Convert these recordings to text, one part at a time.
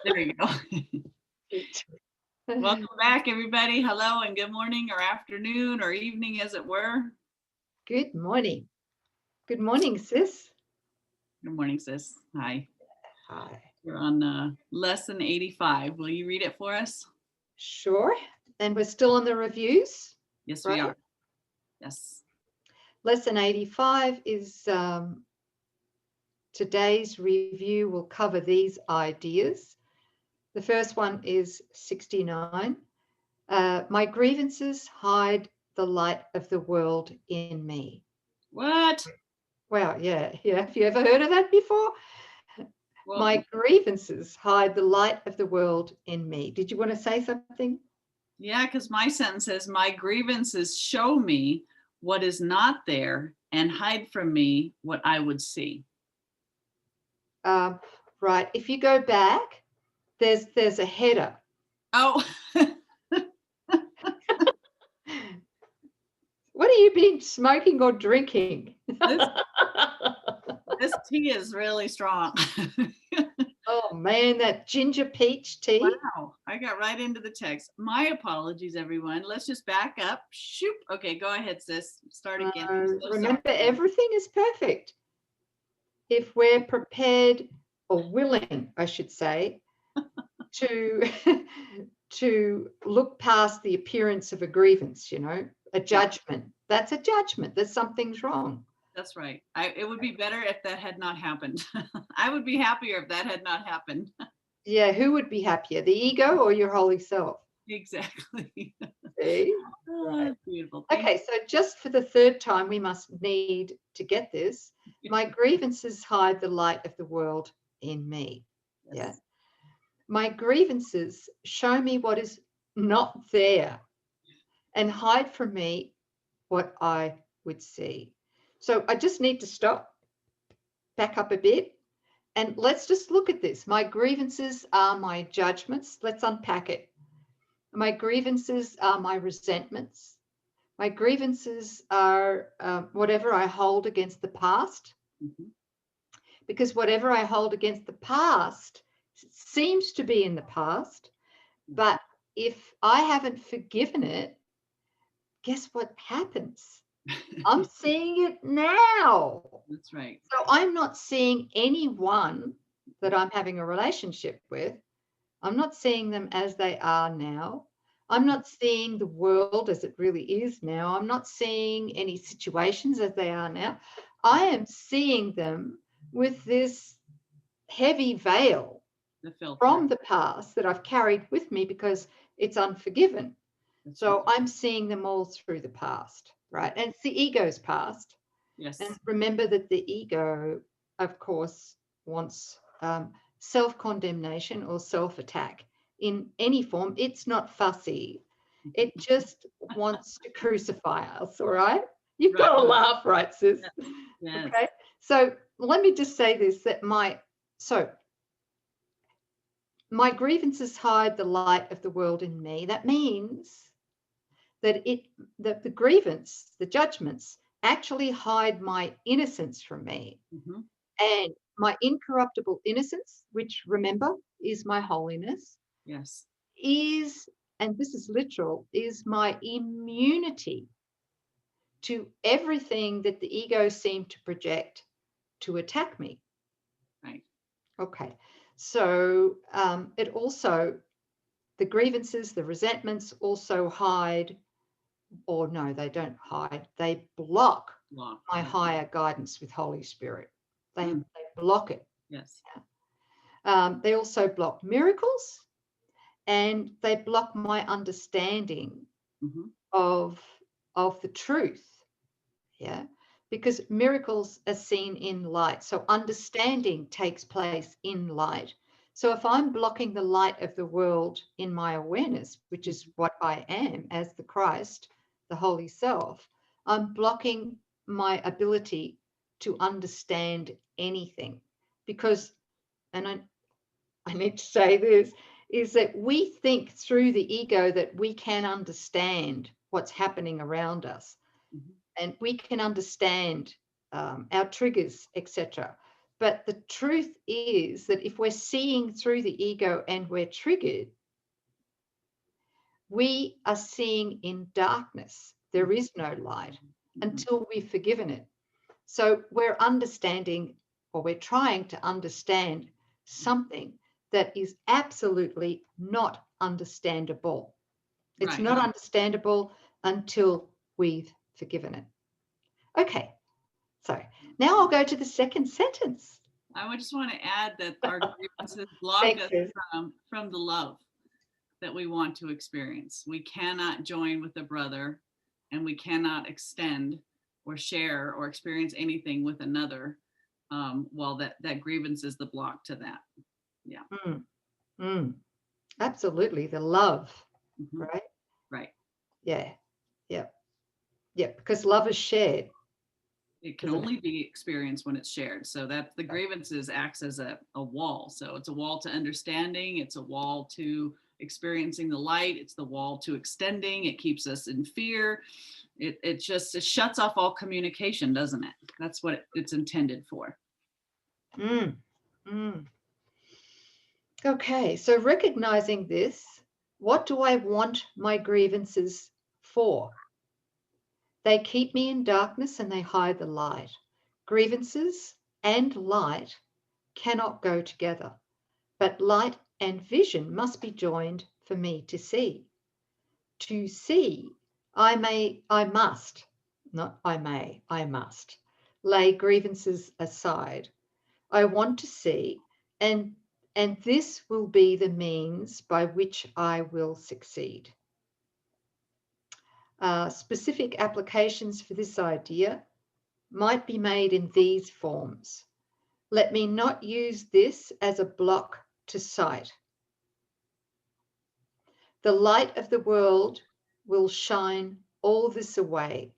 There you go. Welcome back, everybody. Hello and good morning or afternoon or evening, as it were. Good morning. Good morning, sis. Good morning, sis. Hi. Hi. We're on lesson 85. Will you read it for us? Sure. And we're still on the reviews. Yes, right? we are. Yes. Lesson 85 is today's review will cover these ideas. The first one is 69. My grievances hide the light of the world in me. What? Wow, yeah. Have you ever heard of that before? Well, My grievances hide the light of the world in me. Did you want to say something? yeah, because my sentence says, my grievances show me what is not there and hide from me what I would see. Right. If you go back, there's a header. Oh. What have you been smoking or drinking? This tea is really strong. Oh man, that ginger peach tea. Wow, I got right into the text. My apologies, everyone. Let's just back up. Shoop. Okay, go ahead, sis. Start again. So Remember, everything is perfect if we're prepared or willing, I should say, to to look past the appearance of a grievance. A judgment. That's a judgment that something's wrong. That's right. It would be better if that had not happened. I would be happier if that had not happened. Yeah, who would be happier, the ego or your holy self? Exactly. See? Right. Beautiful. Okay, so just for the third time, we must need to get this. My grievances hide the light of the world in me. Yes. Yeah. My grievances show me what is not there and hide from me what I would see. So I just need to stop, back up a bit, and let's just look at this. My grievances are my judgments. Let's unpack it. My grievances are my resentments. My grievances are whatever I hold against the past. Mm-hmm. Because whatever I hold against the past seems to be in the past. But if I haven't forgiven it, guess what happens? I'm seeing it now. That's right. So I'm not seeing anyone that I'm having a relationship with. I'm not seeing them as they are now. I'm not seeing the world as it really is now. I'm not seeing any situations as they are now. I am seeing them with this heavy veil from the past that I've carried with me because it's unforgiven. So I'm seeing them all through the past, right? And it's the ego's past. Yes. And remember that the ego, of course, wants self-condemnation or self-attack in any form. It's not fussy. It just wants to crucify us, all right? You've got to laugh, right, sis? Yes. Okay. So let me just say this, that my grievances hide the light of the world in me. That means that the grievance, the judgments, actually hide my innocence from me. Mm-hmm. And my incorruptible innocence, which remember is my holiness, yes, is, and this is literal, is my immunity to everything that the ego seemed to project to attack me. Right. Okay. So it also, the grievances, the resentments also hide, or no, they don't hide, they block my higher guidance with Holy Spirit. They block it. Yes. They also block miracles, and they block my understanding of the truth. Yeah. Because miracles are seen in light. So understanding takes place in light. So if I'm blocking the light of the world in my awareness, which is what I am as the Christ, the Holy Self, I'm blocking my ability to understand anything. Because, and I need to say this, is that we think through the ego that we can understand what's happening around us. And we can understand our triggers, etc. But the truth is that if we're seeing through the ego and we're triggered, we are seeing in darkness. There is no light until we've forgiven it. So we're understanding, or we're trying to understand something that is absolutely not understandable. It's not understandable until we've forgiven it. Okay, so now I'll go to the second sentence. I just want to add that our grievances block us from the love that we want to experience. We cannot join with a brother, and we cannot extend or share or experience anything with another while that grievance is the block to that. Yeah. Absolutely, the love, right? Right. Yeah, because love is shared. It can only be experienced when it's shared. So that the grievances acts as a wall. So it's a wall to understanding. It's a wall to experiencing the light. It's the wall to extending. It keeps us in fear. It shuts off all communication, doesn't it? That's what it's intended for. Okay, so recognizing this, what do I want my grievances for? They keep me in darkness and they hide the light. Grievances and light cannot go together, but light and vision must be joined for me to see. To see, I must lay grievances aside. I want to see, and this will be the means by which I will succeed. Specific applications for this idea might be made in these forms. Let me not use this as a block to sight. The light of the world will shine all this away,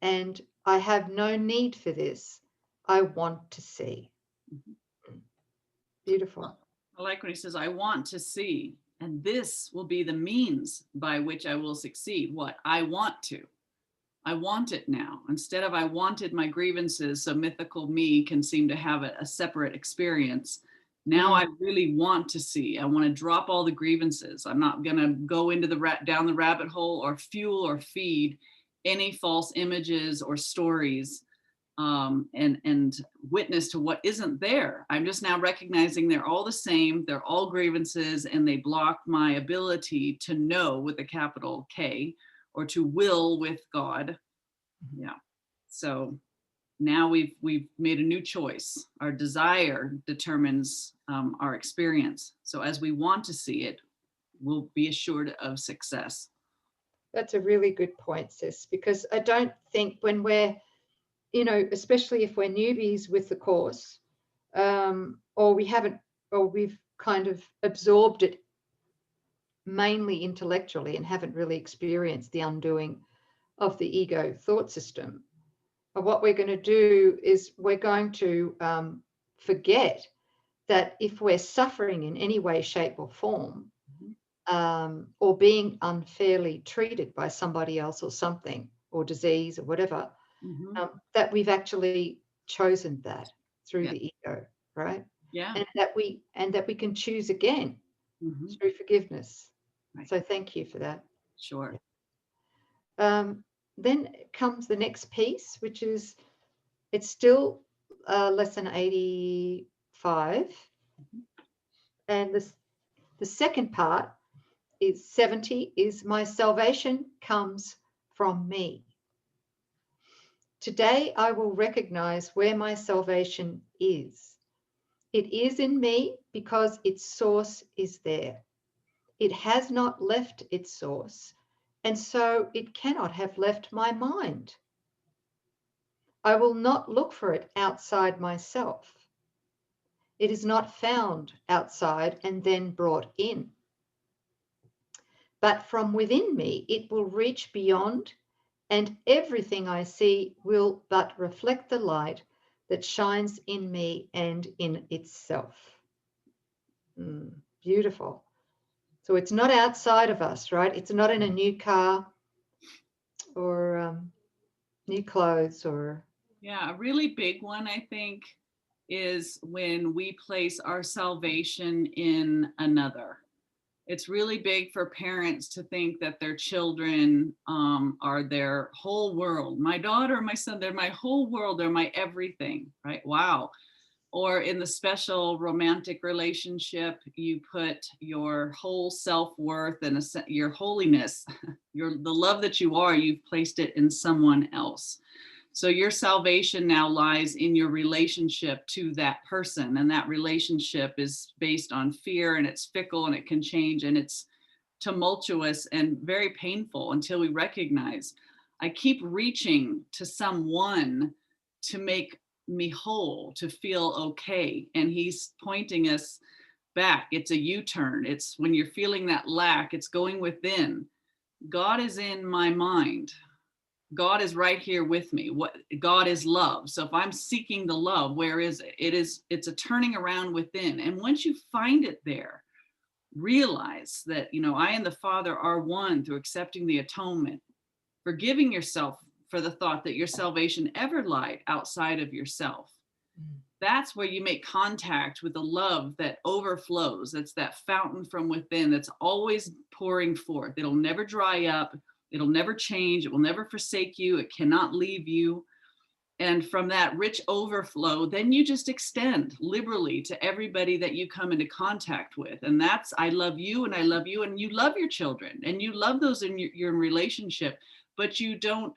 and I have no need for this. I want to see. Beautiful. I like when he says, I want to see, and this will be the means by which I will succeed. What? I want to. I want it now. Instead of I wanted my grievances so mythical me can seem to have a separate experience. Now I really want to see. I want to drop all the grievances. I'm not going to go into down the rabbit hole or fuel or feed any false images or stories and witness to what isn't there. I'm just now recognizing they're all the same. They're all grievances, and they block my ability to know with a capital K, or to will with God. Yeah. So now we've made a new choice. Our desire determines our experience. So as we want to see it, we'll be assured of success. That's a really good point, sis, because I don't think when we're, especially if we're newbies with the course, or we've kind of absorbed it mainly intellectually and haven't really experienced the undoing of the ego thought system. But what we're going to do is we're going to forget that if we're suffering in any way, shape, or form, or being unfairly treated by somebody else or something, or disease or whatever, that we've actually chosen that through the ego, right? Yeah. And that we can choose again through forgiveness. Right. So thank you for that. Sure. Then comes the next piece, which is, it's still lesson 85. And the second part is 70, is my salvation comes from me. Today I will recognize where my salvation is. It is in me because its source is there. It has not left its source, and so it cannot have left my mind. I will not look for it outside myself. It is not found outside and then brought in. But from within me, it will reach beyond, and everything I see will but reflect the light that shines in me and in itself. Beautiful. So it's not outside of us, right? It's not in a new car or new clothes or... Yeah, a really big one, I think, is when we place our salvation in another. It's really big for parents to think that their children are their whole world. My daughter, my son, they're my whole world, they're my everything, right? Wow. Or in the special romantic relationship, you put your whole self-worth and your holiness, the love that you are, you've placed it in someone else. So your salvation now lies in your relationship to that person. And that relationship is based on fear, and it's fickle, and it can change, and it's tumultuous and very painful until we recognize I keep reaching to someone to make me whole, to feel okay. And he's pointing us back. It's a U-turn. It's when you're feeling that lack, it's going within. God is in my mind. God is right here with me. What God is love. So if I'm seeking the love, where is it? It's a turning around within. And once you find it there, realize that, I and the Father are one through accepting the atonement, forgiving yourself for the thought that your salvation ever lied outside of yourself. That's where you make contact with the love that overflows. That's that fountain from within that's always pouring forth. It'll never dry up. It'll never change. It will never forsake you. It cannot leave you. And from that rich overflow, then you just extend liberally to everybody that you come into contact with. And that's, I love you, and I love you, and you love your children, and you love those in your relationship, but you don't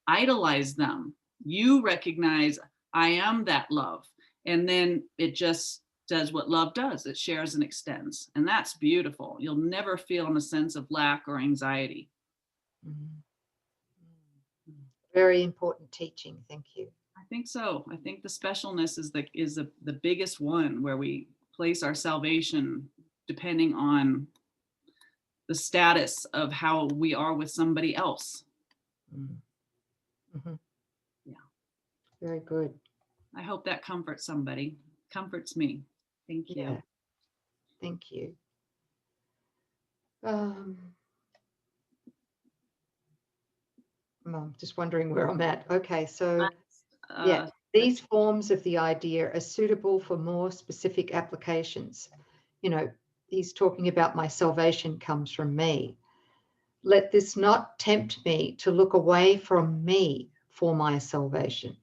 idolize them. You recognize, I am that love. And then it just does what love does. It shares and extends. And that's beautiful. You'll never feel a sense of lack or anxiety. Very important teaching. Thank you. I think so. I think the specialness is the biggest one, where we place our salvation depending on the status of how we are with somebody else. Mm-hmm. Yeah. Very good. I hope that comforts somebody. Comforts me. Thank you. Yeah. Thank you. I'm just wondering where I'm at. Okay, so these forms of the idea are suitable for more specific applications. He's talking about my salvation comes from me. Let this not tempt me to look away from me for my salvation.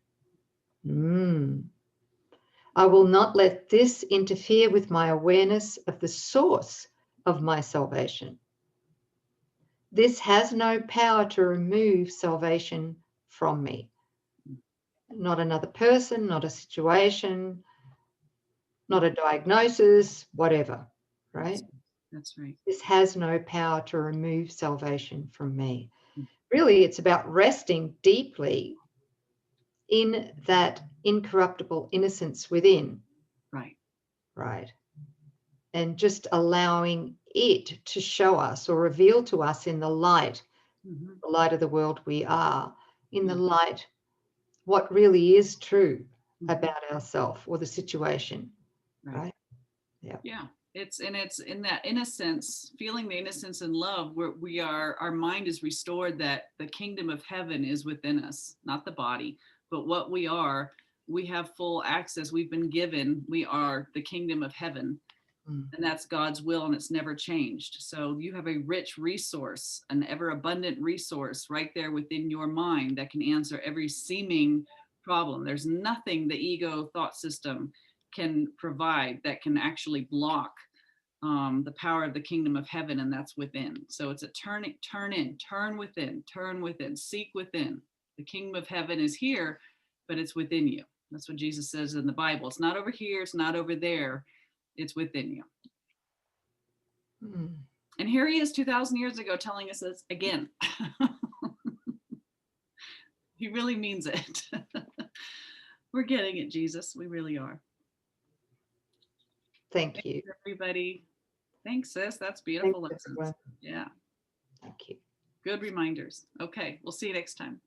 I will not let this interfere with my awareness of the source of my salvation. This has no power to remove salvation from me. Not another person, not a situation, not a diagnosis, whatever, right? That's right. This has no power to remove salvation from me. Really, it's about resting deeply in that incorruptible innocence within. Right. Right. And just allowing it to show us or reveal to us in the light of the world we are, in the light, what really is true about ourselves or the situation. Right. Yeah. Yeah. It's in that innocence, feeling the innocence and love, where our mind is restored, that the kingdom of heaven is within us, not the body, but what we are. We have full access. We've been given, we are the kingdom of heaven. And that's God's will, and it's never changed. So you have a rich resource, an ever abundant resource right there within your mind that can answer every seeming problem. There's nothing the ego thought system can provide that can actually block the power of the kingdom of heaven, and that's within. So it's a turn within, seek within. The kingdom of heaven is here, but it's within you. That's what Jesus says in the Bible. It's not over here, it's not over there, it's within you. And here he is 2,000 years ago telling us this again. He really means it. We're getting it, Jesus. We really are. Thank you, everybody. Thanks, sis. That's beautiful lessons. Yeah. Thank you. Good reminders. Okay, we'll see you next time.